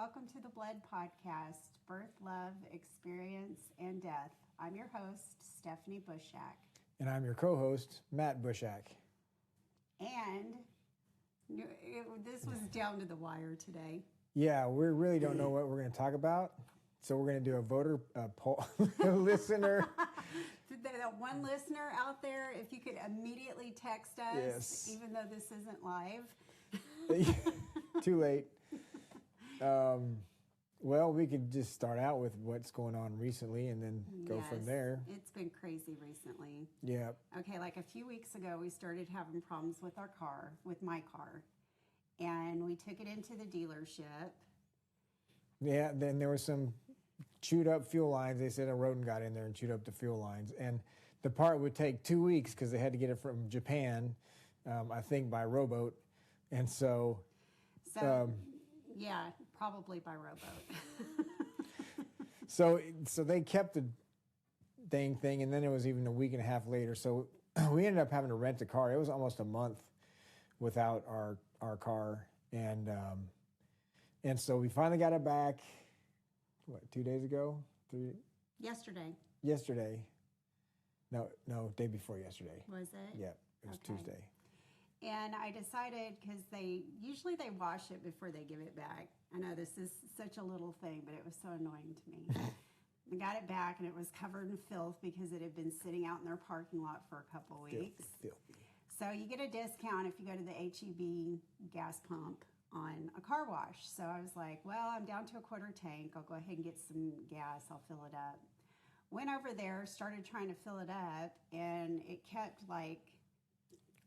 welcome to the Blood Podcast, Birth, Love, Experience, and Death. I'm your host, Stephanie Bushak. And I'm your co-host, Matt Bushak. And this was down to the wire today. Yeah, we really don't know what we're going to talk about. So we're going to do a voter poll, listener. That one listener out there, if you could immediately text us, yes. Even though this isn't live. Too late. Well, we could just start out with what's going on recently and then go from there. It's been crazy recently. Yeah. Okay, like a few weeks ago, we started having problems with our car, with my car. And we took it into the dealership. Yeah, then there was some chewed up fuel lines. They said a rodent got in there and chewed up the fuel lines. And the part would take 2 weeks because they had to get it from Japan, I think by rowboat. And so yeah, probably by rowboat. So they kept the dang thing, and then it was even a week and a half later. So we ended up having to rent a car. It was almost a month without our car, and so we finally got it back. What, 2 days ago? Yesterday. No, day before yesterday. Was it? Yeah, it was okay. Tuesday. And I decided, because they wash it before they give it back. I know this is such a little thing, but it was so annoying to me. I got it back, and it was covered in filth because it had been sitting out in their parking lot for a couple weeks. Filthy. So you get a discount if you go to the HEB gas pump on a car wash. So I was like, well, I'm down to a quarter tank. I'll go ahead and get some gas. I'll fill it up. Went over there, started trying to fill it up, and it kept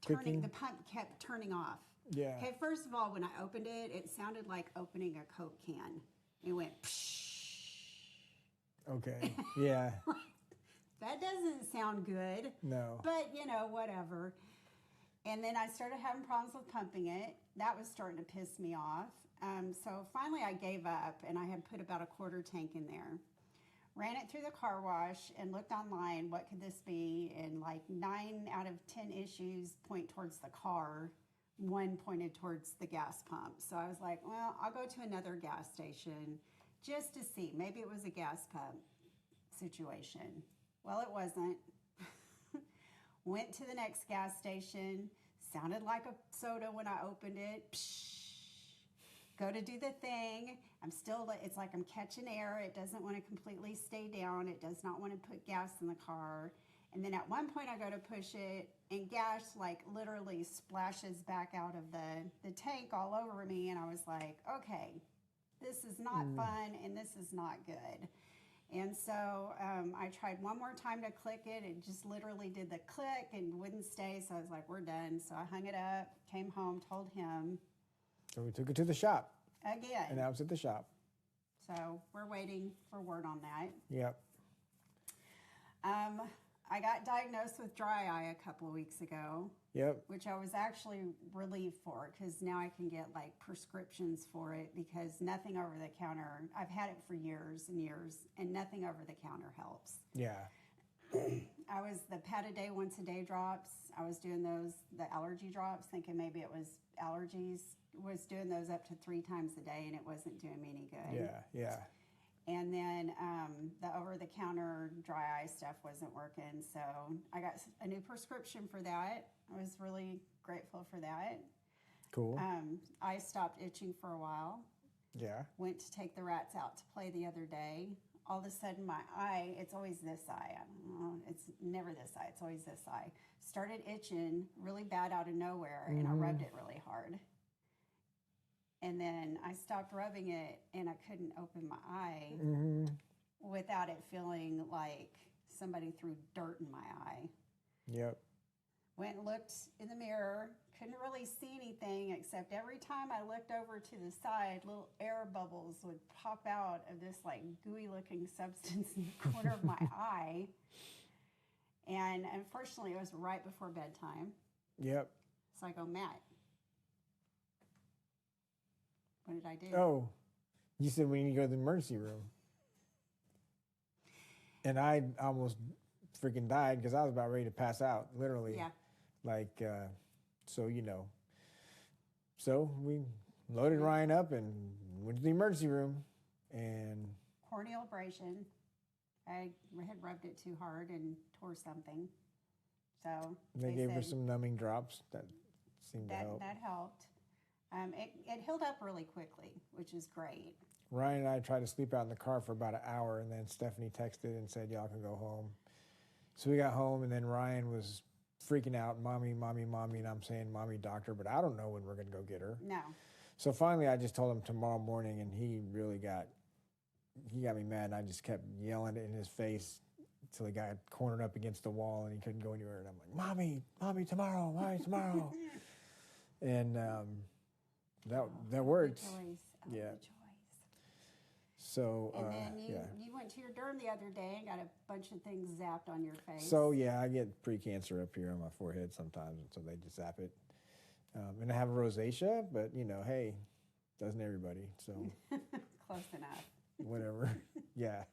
the pump kept turning off. Yeah. Okay, first of all, when I opened it, it sounded like opening a Coke can. It went pshh. Okay, yeah. That doesn't sound good. No. But, whatever. And then I started having problems with pumping it. That was starting to piss me off. So finally I gave up, and I had put about a quarter tank in there. Ran it through the car wash and looked online, what could this be? And 9 out of 10 issues point towards the car. 1 pointed towards the gas pump. So I was like, well, I'll go to another gas station just to see. Maybe it was a gas pump situation. Well, it wasn't. Went to the next gas station. Sounded like a soda when I opened it. Psh. Go to do the thing. It's like I'm catching air. It doesn't want to completely stay down. It does not want to put gas in the car. And then at one point I go to push it, and gas literally splashes back out of the tank all over me. And I was like, okay, this is not fun, and this is not good. And so I tried one more time to click it. It just literally did the click and wouldn't stay. So I was like, we're done. So I hung it up, came home, told him. So we took it to the shop. Again. And now it's at the shop. So we're waiting for word on that. Yep. I got diagnosed with dry eye a couple of weeks ago. Yep. Which I was actually relieved for, because now I can get prescriptions for it, because nothing over the counter, I've had it for years and years, and nothing over the counter helps. Yeah. I was the pat a day, once a day drops. I was doing the allergy drops, thinking maybe it was allergies. Was doing those up to 3 times a day, and it wasn't doing me any good. Yeah. And then the over-the-counter dry eye stuff wasn't working, so I got a new prescription for that. I was really grateful for that. Cool. I stopped itching for a while. Yeah. Went to take the rats out to play the other day. All of a sudden, my eye, it's always this eye. I don't know, it's never this eye. It's always this eye. Started itching really bad out of nowhere, and I rubbed it really hard. And then I stopped rubbing it, and I couldn't open my eye without it feeling like somebody threw dirt in my eye. Yep. Went and looked in the mirror, couldn't really see anything, except every time I looked over to the side, little air bubbles would pop out of this gooey looking substance in the corner of my eye. And unfortunately, it was right before bedtime. Yep. So I go, Matt, what did I do? Oh, you said we need to go to the emergency room. And I almost freaking died because I was about ready to pass out, literally. Yeah. So, So we loaded Ryan up and went to the emergency room, and Corneal abrasion. I had rubbed it too hard and tore something. So they gave her said some numbing drops that seemed to help. that helped. It healed up really quickly, which is great. Ryan and I tried to sleep out in the car for about an hour, and then Stephanie texted and said, y'all can go home. So we got home, and then Ryan was freaking out, mommy, mommy, mommy, and I'm saying, mommy, doctor, but I don't know when we're going to go get her. No. So finally, I just told him tomorrow morning, and he got me mad, and I just kept yelling it in his face until he got cornered up against the wall, and he couldn't go anywhere. And I'm like, mommy, tomorrow, mommy, tomorrow. And that worked. The Yeah. joys. So, And then you went to your derm the other day and got a bunch of things zapped on your face. So, yeah, I get pre-cancer up here on my forehead sometimes, and so they just zap it. And I have a rosacea, but, hey, doesn't everybody, so. Close enough. Whatever. Yeah.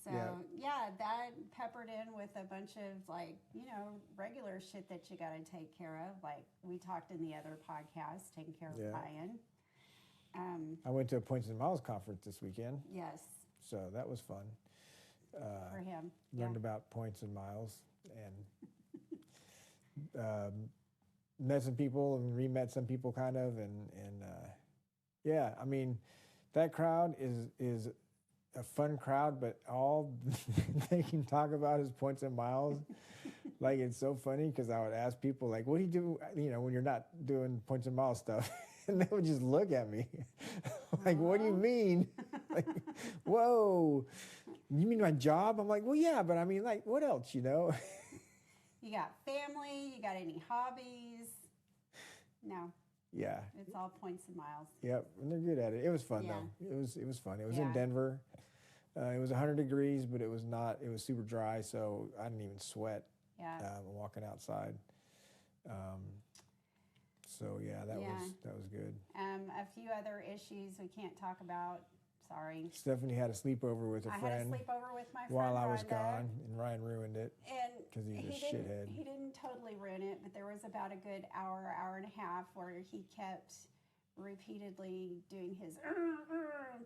So, that peppered in with a bunch of, regular shit that you got to take care of. Like we talked in the other podcast, taking care of Ryan. I went to a Points and Miles conference this weekend. Yes. So that was fun. For him. Learned about points and miles, and met some people and re-met some people kind of. And I mean, that crowd is a fun crowd, but all they can talk about is points and miles. Like, it's so funny because I would ask people, like, what do you do, when you're not doing points and miles stuff? And they would just look at me like, what do you mean? Like, whoa, you mean my job? I'm like, well, yeah, but I mean, like, what else, You got family? You got any hobbies? No. Yeah. It's all points and miles. Yep, and they're good at it. It was fun, though. It was fun. It was in Denver. It was 100 degrees, but it was super dry, so I didn't even sweat walking outside. So that was good. A few other issues we can't talk about. Sorry. Stephanie had a sleepover with a friend. I had a sleepover with my friend while I was Rhonda, gone, and Ryan ruined it. And because he's a shithead. He didn't totally ruin it, but there was about a good hour and a half where he kept repeatedly doing his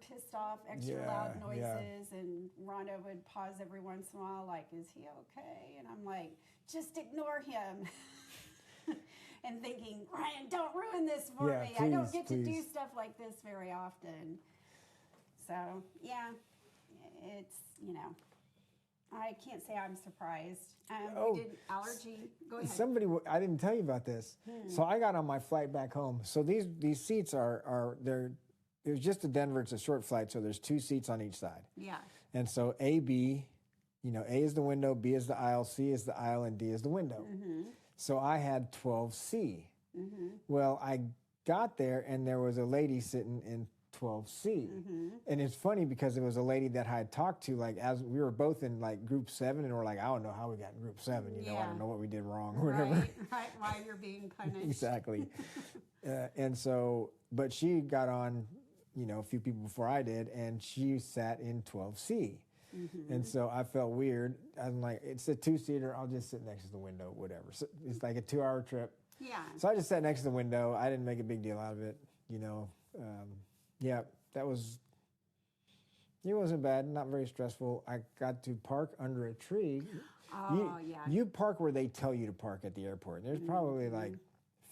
pissed off, extra loud noises, and Rhonda would pause every once in a while, like, is he okay? And I'm like, just ignore him. And thinking, Ryan, don't ruin this for me. Please, I don't get to do please. stuff like this very often. So, it's, I can't say I'm surprised. We did allergy. Go ahead. I didn't tell you about this. So I got on my flight back home. So these seats it was just to Denver. It's a short flight, so there's 2 seats on each side. Yeah. And so A, B, A is the window, B is the aisle, C is the aisle, and D is the window. Mm-hmm. So I had 12C. Mm-hmm. Well, I got there, and there was a lady sitting in 12C. Mm-hmm. And it's funny because it was a lady that I had talked to, like, as we were both in, like, group 7, and we're like, I don't know how we got in group 7, I don't know what we did wrong or whatever. Right, while you're being punished. Exactly. And so, but she got on, a few people before I did, and she sat in 12C. Mm-hmm. And so I felt weird. I'm like, it's a 2-seater. I'll just sit next to the window, whatever. So it's like a 2-hour trip. Yeah. So I just sat next to the window. I didn't make a big deal out of it, it wasn't bad, not very stressful. I got to park under a tree. Oh, You park where they tell you to park at the airport. There's probably like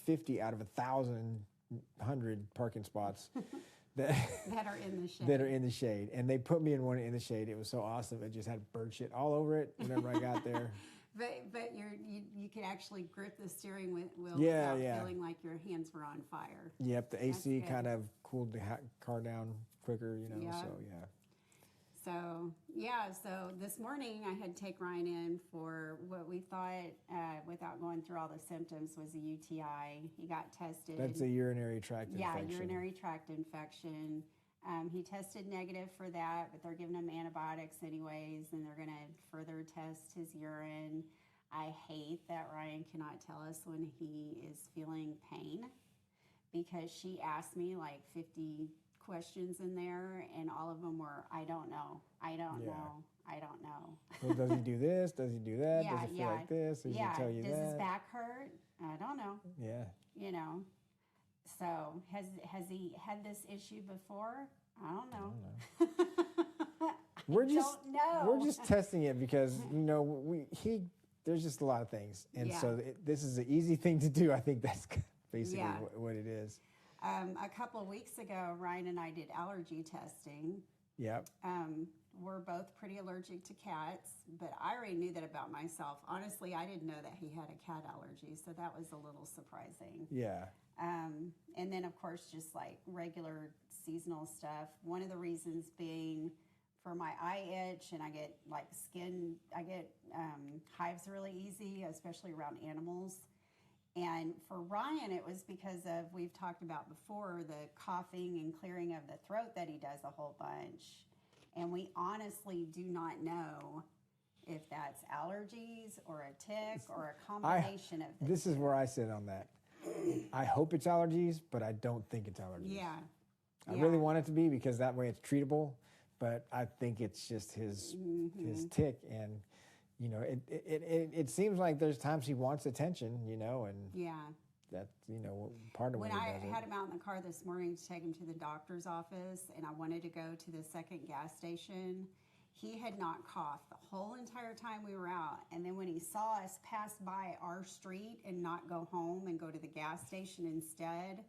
50 out of 1,100 parking spots that are in the shade. That are in the shade. And they put me in one in the shade. It was so awesome. It just had bird shit all over it whenever I got there. But you could actually grip the steering wheel without feeling like your hands were on fire. Yep, the AC kind of cooled the car down quicker, So this morning I had to take Ryan in for what we thought, without going through all the symptoms, was a UTI. He got tested. That's a urinary tract infection. Yeah, urinary tract infection. He tested negative for that, but they're giving him antibiotics anyways, and they're going to further test his urine. I hate that Ryan cannot tell us when he is feeling pain, because she asked me like 50 questions in there, and all of them were, I don't know. Well, does he do this? Does he do that? Does he feel like this? Does he tell you Does that? his back hurt? I don't know. Yeah. So has he had this issue before? I don't know. We're just don't know. we're just testing it because there's just a lot of things, and Yeah. so this is an easy thing to do. I think that's basically Yeah. what it is. A couple of weeks ago, Ryan and I did allergy testing. Yep. We're both pretty allergic to cats, but I already knew that about myself. Honestly, I didn't know that he had a cat allergy, so that was a little surprising. Yeah. And then, of course, just like regular seasonal stuff. One of the reasons being for my eye itch, and I get hives really easy, especially around animals. And for Ryan, it was because of, we've talked about before, the coughing and clearing of the throat that he does a whole bunch. And we honestly do not know if that's allergies or a tick or a combination of the This is where I sit on that. I hope it's allergies, but I don't think it's allergies. Yeah. I really want it to be because that way it's treatable, but I think it's just his tick, and it seems like there's times he wants attention, and Yeah. that's part of When what he I does. had him out in the car this morning to take him to the doctor's office, and I wanted to go to the second gas station, he had not coughed the whole entire time we were out. And then when he saw us pass by our street and not go home and go to the gas station instead,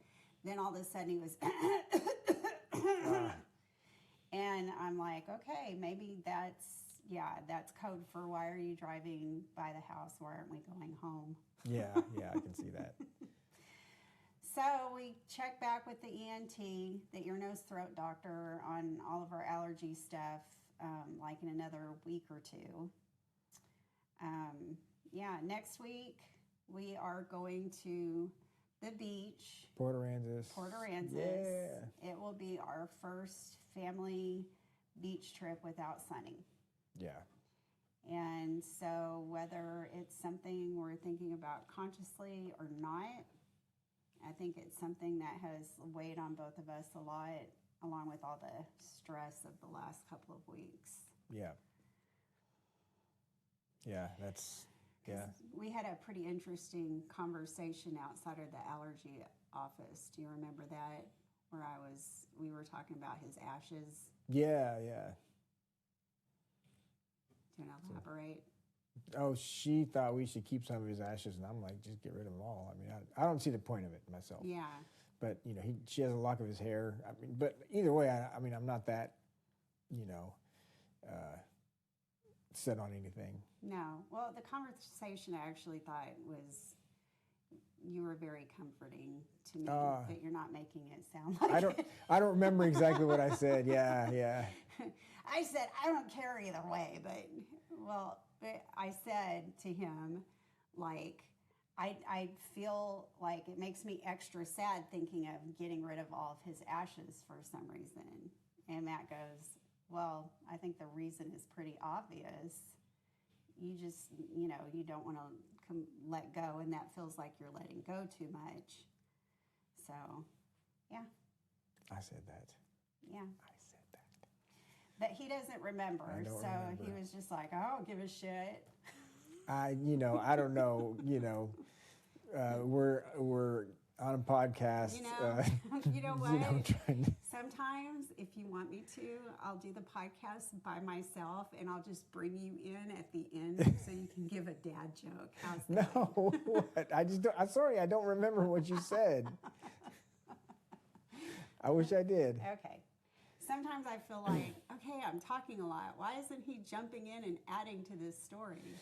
then all of a sudden he was and I'm like, okay, maybe that's code for why are you driving by the house? Why aren't we going home? Yeah, I can see that. So we check back with the ENT, the ear, nose, throat doctor, on all of our allergy stuff, like in another week or two. Next week we are going to the beach. Port Aransas. Yeah. It will be our first family beach trip without Sunny. Yeah. And so whether it's something we're thinking about consciously or not, I think it's something that has weighed on both of us a lot, along with all the stress of the last couple of weeks. Yeah. Yeah, that's, yeah. We had a pretty interesting conversation outside of the allergy office. Do you remember that? Where we were talking about his ashes. Yeah. Do you want to elaborate? Oh, she thought we should keep some of his ashes, and I'm like, just get rid of them all. I mean, I don't see the point of it myself. Yeah. But she has a lock of his hair. I mean, but either way, I'm not that, set on anything. No. Well, the conversation I actually thought you were very comforting to me, but you're not making it sound like I don't remember exactly what I said. Yeah. I said, I don't care either way, but I said to him, like, I feel like it makes me extra sad thinking of getting rid of all of his ashes for some reason. And Matt goes, well, I think the reason is pretty obvious. You just, you don't want to let go, and that feels like you're letting go too much. So, yeah. I said that. Yeah. I said that. But he doesn't remember. I don't so remember. He was just like, I don't give a shit. I don't know. We're on a podcast. You know what? Trying to... Sometimes, if you want me to, I'll do the podcast by myself, and I'll just bring you in at the end so you can give a dad joke. How's that? No, what? I'm sorry, I don't remember what you said. I wish I did. Okay. Sometimes I feel like, okay, I'm talking a lot. Why isn't he jumping in and adding to this story?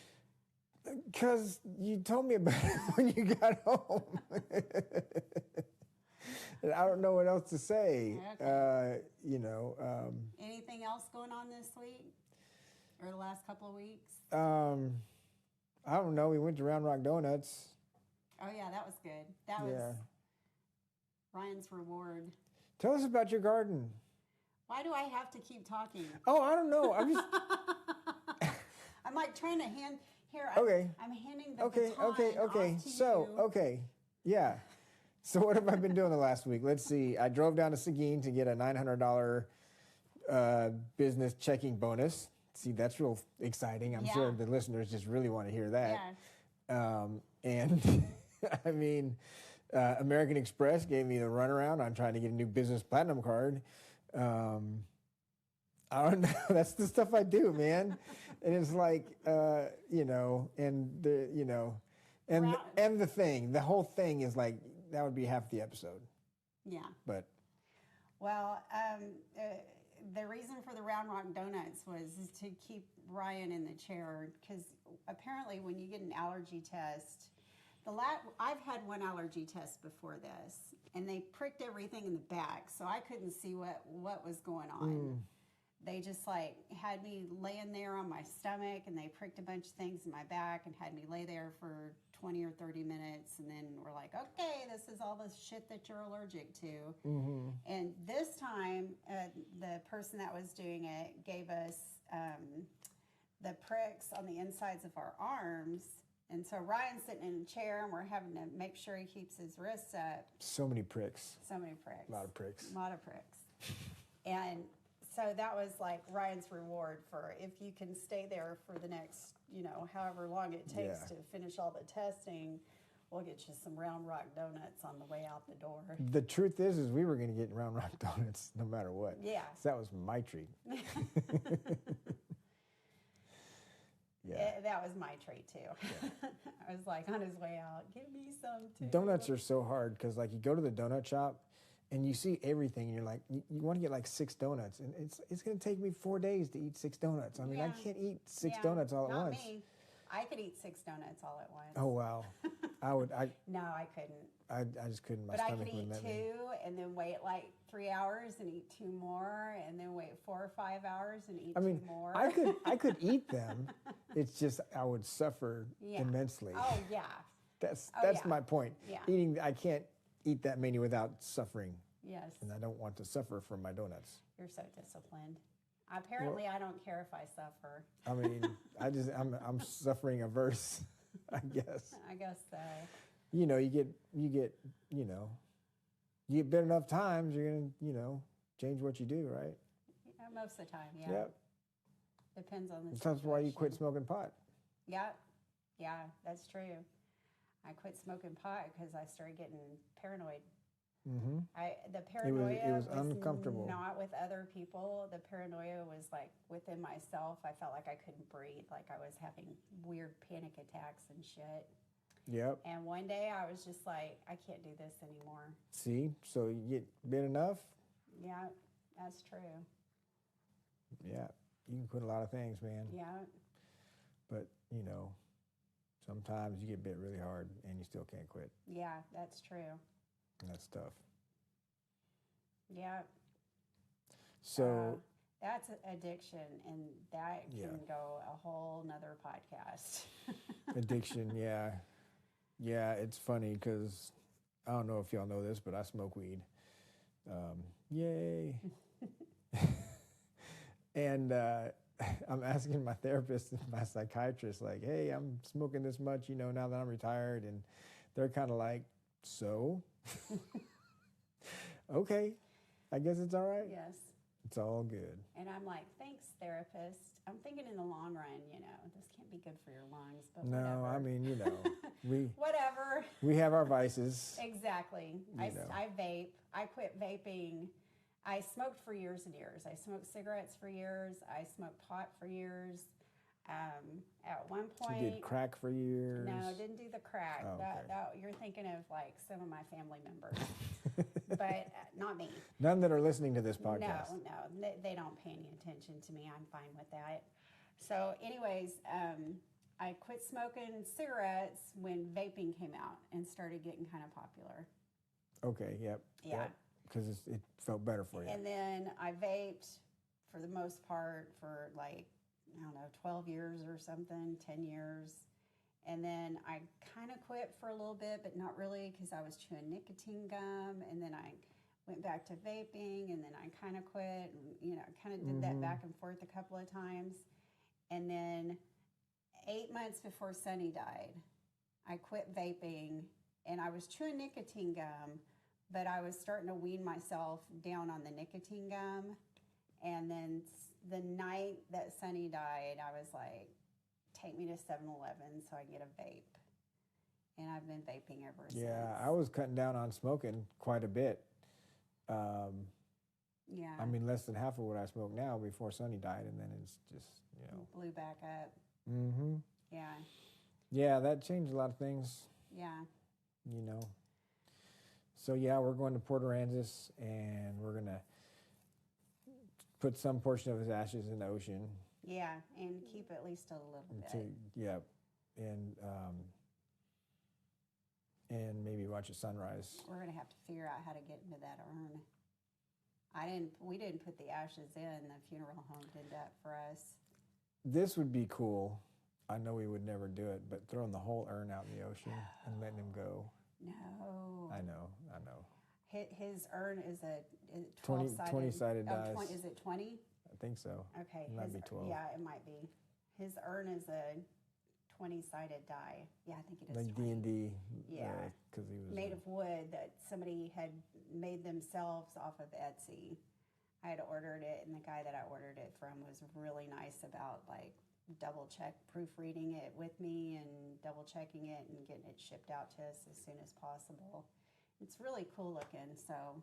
Because you told me about it when you got home. And I don't know what else to say. Okay. Anything else going on this week or the last couple of weeks? I don't know. We went to Round Rock Donuts. Oh, yeah, that was good. That was Ryan's reward. Tell us about your garden. Why do I have to keep talking? Oh, I don't know. I'm just... I'm like trying to hand... Here, okay. I'm handing the baton off to So, you. okay. Yeah. So what have I been doing the last week? Let's see. I drove down to Seguin to get a $900 business checking bonus. See, that's real exciting. I'm sure the listeners just really want to hear that. Yeah. And I mean, American Express gave me the runaround on trying to get a new business platinum card. I don't know. That's the stuff I do, man. And it's like, you know, and the, you know, and the whole thing is like, that would be half the episode. Yeah. But. Well, the reason for the Round Rock Donuts was to keep Ryan in the chair, because apparently when you get an allergy test, I've had one allergy test before this, and they pricked everything in the back, so I couldn't see what was going on. They just like had me laying there on my stomach, and they pricked a bunch of things in my back and had me lay there for 20 or 30 minutes, and then we're like, okay, this is all the shit that you're allergic to. And this time, the person that was doing it gave us the pricks on the insides of our arms. And so Ryan's sitting in a chair, and we're having to make sure he keeps his wrists up. So many pricks. So many pricks. A lot of pricks. A lot of pricks. And so that was like Ryan's reward for if you can stay there for the next, you know, however long it takes to finish all the testing, we'll get you some Round Rock Donuts on the way out the door. The truth is we were going to get Round Rock Donuts no matter what. Yeah. So that was my treat. That was my treat too. Yeah. I was like on his way out, give me some too. Donuts are so hard because like you go to the donut shop and you see everything and you're like, you want to get like 6 donuts, and it's going to take me 4 days to eat 6 donuts. I mean, I can't eat 6 donuts all at once. Not me. I could eat 6 donuts all at once. Oh wow. No, I couldn't. I just couldn't. My but stomach I could eat wouldn't 2 let me. and then wait like 3 hours and eat 2 more, and then wait 4 or 5 hours and eat 2 more. I could eat them. It's just I would suffer immensely. Oh yeah. That's my point. Yeah. I can't eat that many without suffering. Yes. And I don't want to suffer from my donuts. You're so disciplined. Apparently, I don't care if I suffer. I mean, I'm suffering averse, I guess. I guess so. You know, you get you know, you get bit enough times, you're gonna, you know, change what you do, right? Yeah, most of the time, yeah. Yep. Depends on the That's why you quit smoking pot. Yeah, that's true. I quit smoking pot because I started getting paranoid. Mm-hmm. The paranoia it was uncomfortable. Not with other people. The paranoia was like within myself. I felt like I couldn't breathe, like I was having weird panic attacks and shit. Yep. And one day I was just like, I can't do this anymore. See, so you get bit enough. Yeah, that's true. Yeah, you can quit a lot of things, man. Yeah. But you know, sometimes you get bit really hard and you still can't quit. Yeah, that's true. And that's tough. Yeah. So that's addiction, and that can go a whole nother podcast. Addiction, yeah. Yeah, it's funny because I don't know if y'all know this, but I smoke weed. Yay. And I'm asking my therapist and my psychiatrist, like, hey, I'm smoking this much, you know, now that I'm retired. And they're kind of like, so? Okay, I guess it's all right. Yes. It's all good. And I'm like, thanks, therapist. I'm thinking in the long run, you know, this can't be good for your lungs, but no, whatever. I mean, you know, whatever. We have our vices. Exactly. I vape. I quit vaping. I smoked for years and years. I smoked cigarettes for years. I smoked pot for years. At one point, you did crack for years. No, didn't do the crack. Oh, okay. That you're thinking of like some of my family members, but not me. None that are listening to this podcast. No, they don't pay any attention to me. I'm fine with that. So, anyways, I quit smoking cigarettes when vaping came out and started getting kind of popular. Okay. Yep. Yeah. Because it felt better for you. And then I vaped for the most part for like, I don't know, 12 years or something, 10 years. And then I kind of quit for a little bit, but not really, because I was chewing nicotine gum. And then I went back to vaping, and then I kind of quit, and, you know, kind of did that back and forth a couple of times. And then 8 months before Sonny died, I quit vaping, and I was chewing nicotine gum, but I was starting to wean myself down on the nicotine gum. And then the night that Sonny died, I was like, take me to 7-Eleven so I can get a vape. and I've been vaping ever since. Yeah, I was cutting down on smoking quite a bit. Yeah. I mean, less than half of what I smoke now before Sonny died, and then it's just, Blew back up. Mm-hmm. Yeah. Yeah, that changed a lot of things, Yeah. So, yeah, we're going to Port Aransas, and we're going to put some portion of his ashes in the ocean. Yeah, and keep at least a little bit. Yeah, and maybe watch a sunrise. We're going to have to figure out how to get into that urn. We didn't put the ashes in. The funeral home did that for us. This would be cool. I know we would never do it, but throwing the whole urn out in the ocean and letting him go. No. I know. His urn is a 12-sided. 20-sided dice. Is it 20? I think so. Okay. It might be 12. Yeah, it might be. His urn is a 20-sided die. Yeah, I think it is like 20. D&D. Yeah. Because he was made of wood that somebody had made themselves off of Etsy. I had ordered it, and the guy that I ordered it from was really nice about proofreading it with me and double checking it and getting it shipped out to us as soon as possible. It's really cool looking, so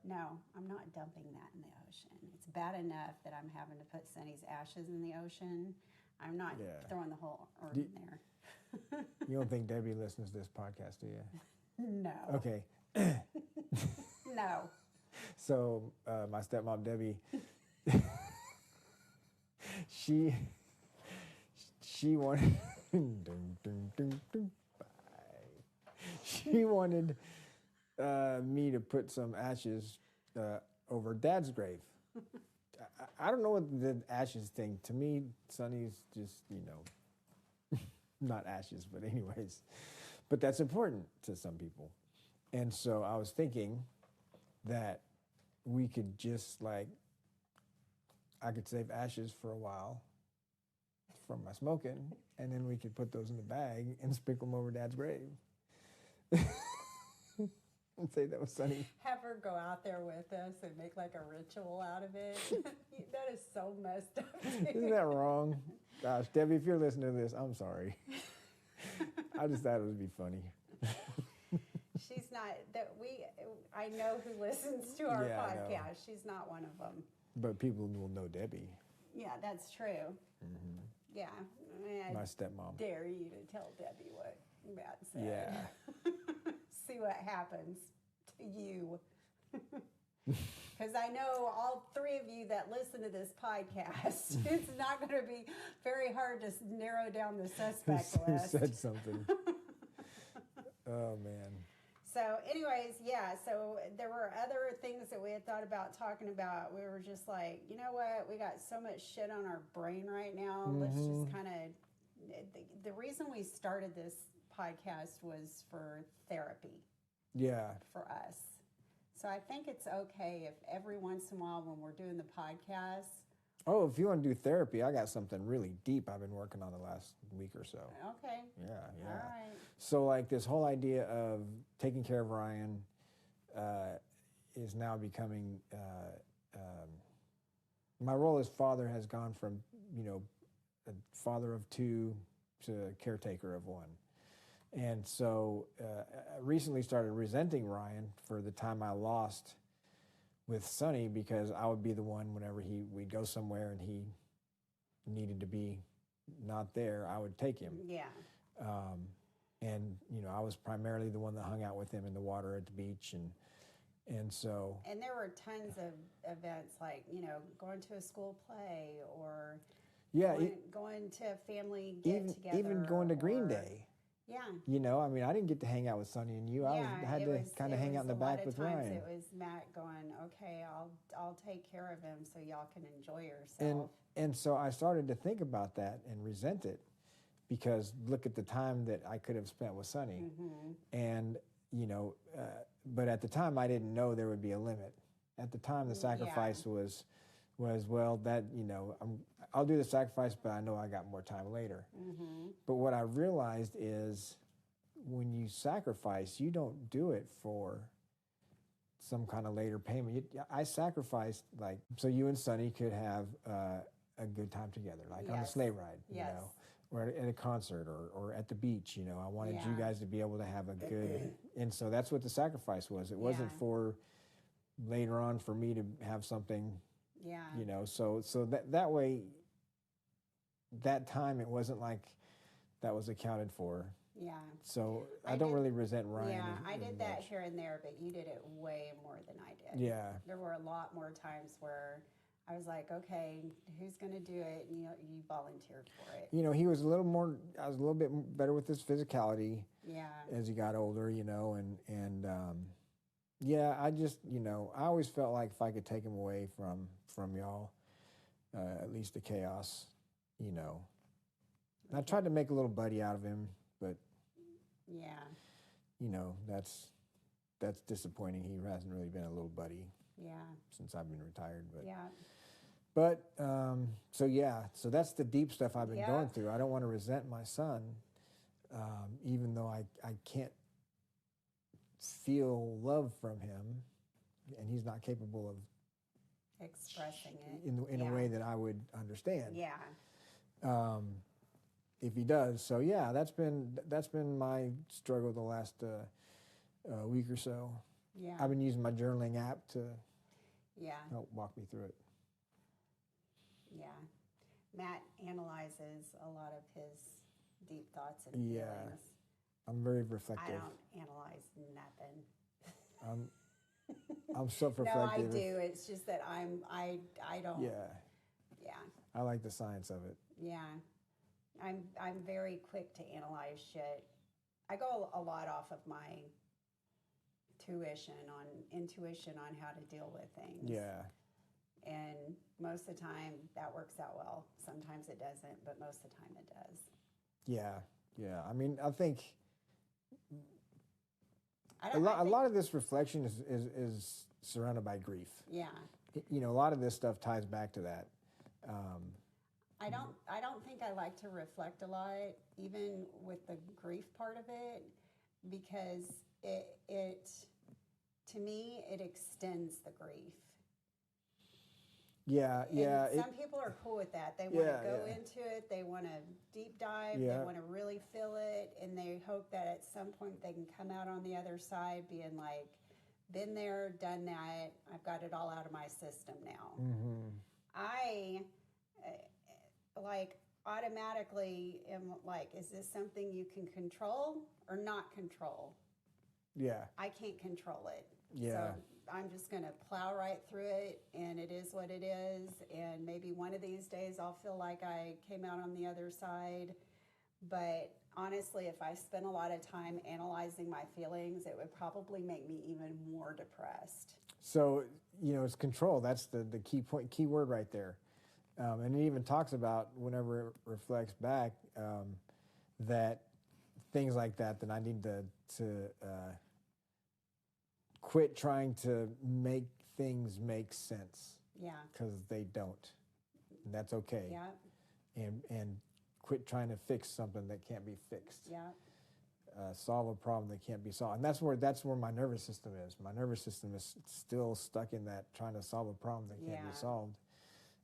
no, I'm not dumping that in the ocean. It's bad enough that I'm having to put Sonny's ashes in the ocean. I'm not throwing the whole urn in there. You don't think Debbie listens to this podcast, do you? No. Okay. No. So my stepmom Debbie, she wanted she wanted me to put some ashes over Dad's grave. I don't know what the ashes thing. To me, Sonny's just not ashes, but anyways. But that's important to some people. And so I was thinking that we could just I could save ashes for a while from my smoking, and then we could put those in the bag and sprinkle them over Dad's grave. And say that was Sonny. Have her go out there with us and make like a ritual out of it. That is so messed up. Isn't that wrong? Gosh, Debbie, if you're listening to this, I'm sorry. I just thought it would be funny. She's not I know who listens to our podcast. She's not one of them. But people will know Debbie. Yeah, that's true. Mm-hmm. Yeah. My stepmom. Dare you to tell Debbie what Matt said. Yeah. See what happens to you. Because I know all three of you that listen to this podcast, it's not going to be very hard to narrow down the suspect list. Said something. Oh, man. So anyways, so there were other things that we had thought about talking about. We were just like, you know what? We got so much shit on our brain right now. Mm-hmm. Let's just kind of... The reason we started this podcast was for therapy. Yeah. For us. So I think it's okay if every once in a while when we're doing the podcast... Oh, if you want to do therapy, I got something really deep I've been working on the last week or so. Okay. Yeah. All right. So this whole idea of taking care of Ryan is now becoming... my role as father has gone from, a father of two to a caretaker of one. And so I recently started resenting Ryan for the time I lost with Sonny, because I would be the one whenever we'd go somewhere and he needed to be not there, I would take him. Yeah. And I was primarily the one that hung out with him in the water at the beach, and so. And there were tons of events like going to a school play or going to a family get together, even going to Green Day. Yeah. I didn't get to hang out with Sonny and you. I had to kind of hang out in the back with Ryan. It was Matt going, okay, I'll take care of him so y'all can enjoy yourself. And so I started to think about that and resent it, because look at the time that I could have spent with Sonny. Mm-hmm. And, but at the time I didn't know there would be a limit. At the time the sacrifice was well, that, I'll do the sacrifice, but I know I got more time later. Mm-hmm. But what I realized is when you sacrifice, you don't do it for some kind of later payment. I sacrificed, so you and Sonny could have a good time together, on a sleigh ride, or at a concert or at the beach. I wanted you Yeah. guys to be able to have a good, and so that's what the sacrifice was. It wasn't Yeah. for later on for me to have something, Yeah. so that way, that time it wasn't like that was accounted for. Yeah. So I I don't did- really resent Ryan. Yeah, I as did that much. here and there, but you did it way more than I did. Yeah. There were a lot more times where I was like, okay, who's going to do it? And you volunteered for it. He was a little more, I was a little bit better with his physicality Yeah. as he got older, and yeah, I just, I always felt like if I could take him away from y'all, at least the chaos, And I tried to make a little buddy out of him, but Yeah. that's disappointing. He hasn't really been a little buddy Yeah. since I've been retired, but Yeah. so that's the deep stuff I've been Yeah. going through. I don't want to resent my son, even though I can't feel love from him, and he's not capable of Expressing it. in Yeah. a way that I would understand. Yeah. If he does. So yeah, that's been my struggle the last week or so. Yeah. I've been using my journaling app to Yeah. help walk me through it. Yeah. Matt analyzes a lot of his deep thoughts and feelings. Yeah. I'm very I reflective. don't analyze nothing. I'm No, self-reflective. I do. It's just that I don't. Yeah, Yeah. I like the science of it. Yeah. I'm very quick to analyze shit. I go a lot off of my intuition on how to deal with things. Yeah, And most of the time that works out well. Sometimes it doesn't, but most of the time it does. yeah. I mean, I think I a don't, I think, lot of this reflection is surrounded by grief. Yeah. A lot of this stuff ties back to that. I don't think I like to reflect a lot, even with the grief part of it, because it to me it extends the grief. Yeah. And some people are cool with that. They want to go yeah. into it. They want to deep dive. Yeah. They want to really feel it, and they hope that at some point they can come out on the other side being like, been there, done that. I've got it all out of my system now. Mm-hmm. I automatically am like, is this something you can control or not control? Yeah. I can't control it. Yeah. So I'm just going to plow right through it, and it is what it is. And maybe one of these days I'll feel like I came out on the other side. But honestly, if I spent a lot of time analyzing my feelings, it would probably make me even more depressed. So, it's control. That's the key word right there. And it even talks about, whenever it reflects back, that things like that I need to quit trying to make things make sense, Yeah. because they don't. And that's okay. Yeah. And quit trying to fix something that can't be fixed. Yeah. Solve a problem that can't be solved. And that's where my nervous system is. My nervous system is still stuck in that, trying to solve a problem that can't Yeah. be solved.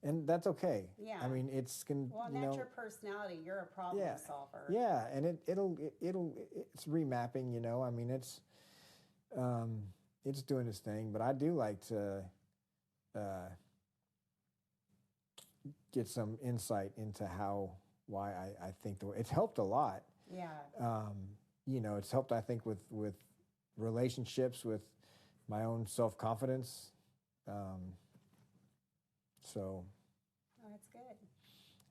And that's okay. Yeah. I mean, it's Well, and that's your personality. You're a problem solver. Yeah, and it's remapping. I mean, it's doing its thing. But I do like to get some insight into why I think the way it's helped a lot. Yeah. It's helped, I think, with relationships, with my own self-confidence. So Oh, that's good.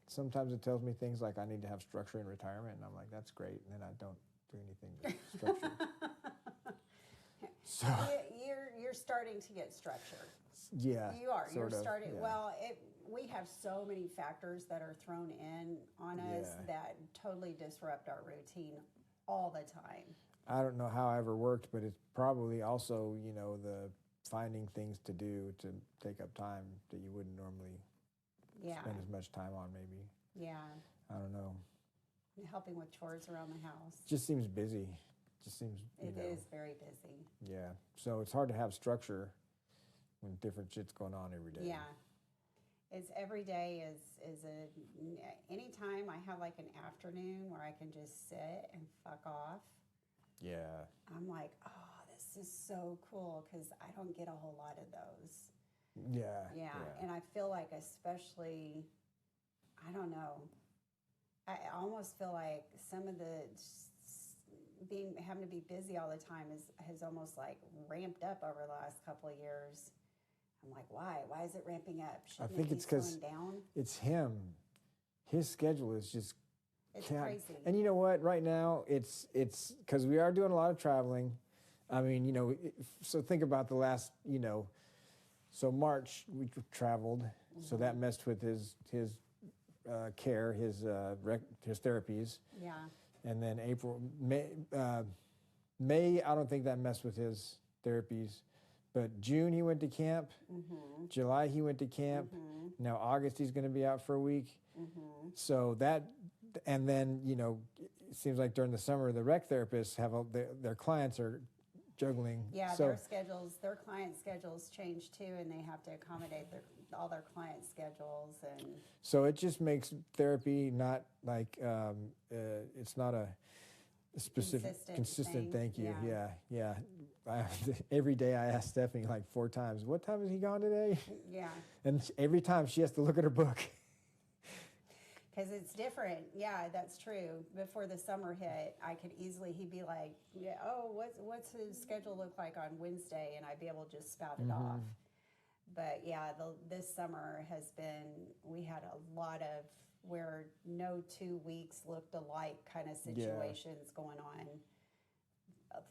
sometimes it tells me things like I need to have structure in retirement, and I'm like, that's great, and then I don't do anything with structure. So You're starting to get structure. yeah, You are. You're sort of, starting. yeah. Well, we have so many factors that are thrown in on us Yeah. that totally disrupt our routine all the time. I don't know how I ever worked, but it's probably also, the finding things to do to take up time that you wouldn't normally Yeah. spend as much time on, maybe. Yeah. I don't know. Helping with chores around the house. Just seems busy. Just seems, It is very busy. Yeah. So it's hard to have structure when different shit's going on every day. Yeah. It's every day is anytime I have like an afternoon where I can just sit and fuck off. Yeah. I'm like, oh, this is so cool because I don't get a whole lot of those. Yeah. Yeah, and I feel like especially, I don't know, I almost feel like some of the having to be busy all the time has almost like ramped up over the last couple of years. I'm like, why? Why is it ramping up? Shouldn't I think it it's be 'cause slowing down? It's him. His schedule is just It's can't- crazy. And you know what? Right now, it's because we are doing a lot of traveling. I mean, you know, so think about the last, you know, so March we traveled, so that messed with his care, his therapies, Yeah. and then May I don't think that messed with his therapies, but June he went to camp, July he went to camp. Now August he's going to be out for a week. So that, and then you know, it seems like during the summer the rec therapists have their clients are juggling. Yeah, so, their client schedules change too, and they have to accommodate all their client schedules. And so it just makes therapy not like it's not a specific consistent. thing. Thank you. Yeah. Every day I ask Stephanie like 4 times, "What time is he gone today?" Yeah. And every time she has to look at her book. Because it's different. Yeah, that's true. Before the summer hit, he'd be like, yeah, oh, what's his schedule look like on Wednesday? And I'd be able to just spout it off. But yeah, this summer we had a lot of where no 2 weeks looked alike kind of situations going on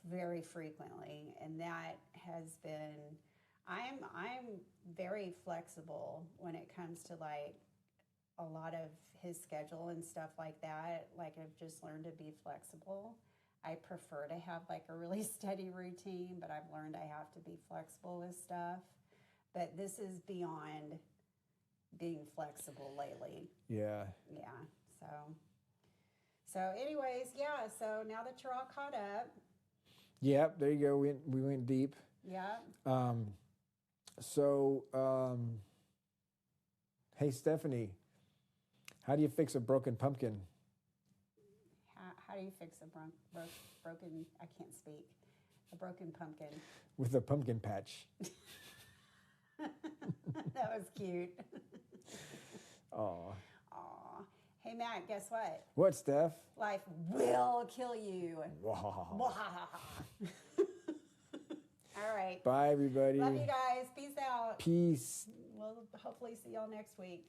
very frequently. And that has been, I'm very flexible when it comes to like a lot of his schedule and stuff like that. Like I've just learned to be flexible. I prefer to have like a really steady routine, but I've learned I have to be flexible with stuff. But this is beyond being flexible lately. Yeah. Yeah. So anyways, yeah. So now that you're all caught up. Yep. There you go. We went deep. Yeah. Hey Stephanie, how do you fix a broken pumpkin? How do you fix a broken? I can't speak. A broken pumpkin. With a pumpkin patch. That was cute. Aw. Aw. Hey, Matt, guess what? What, Steph? Life will kill you. Wow. All right. Bye, everybody. Love you guys. Peace out. Peace. We'll hopefully see y'all next week.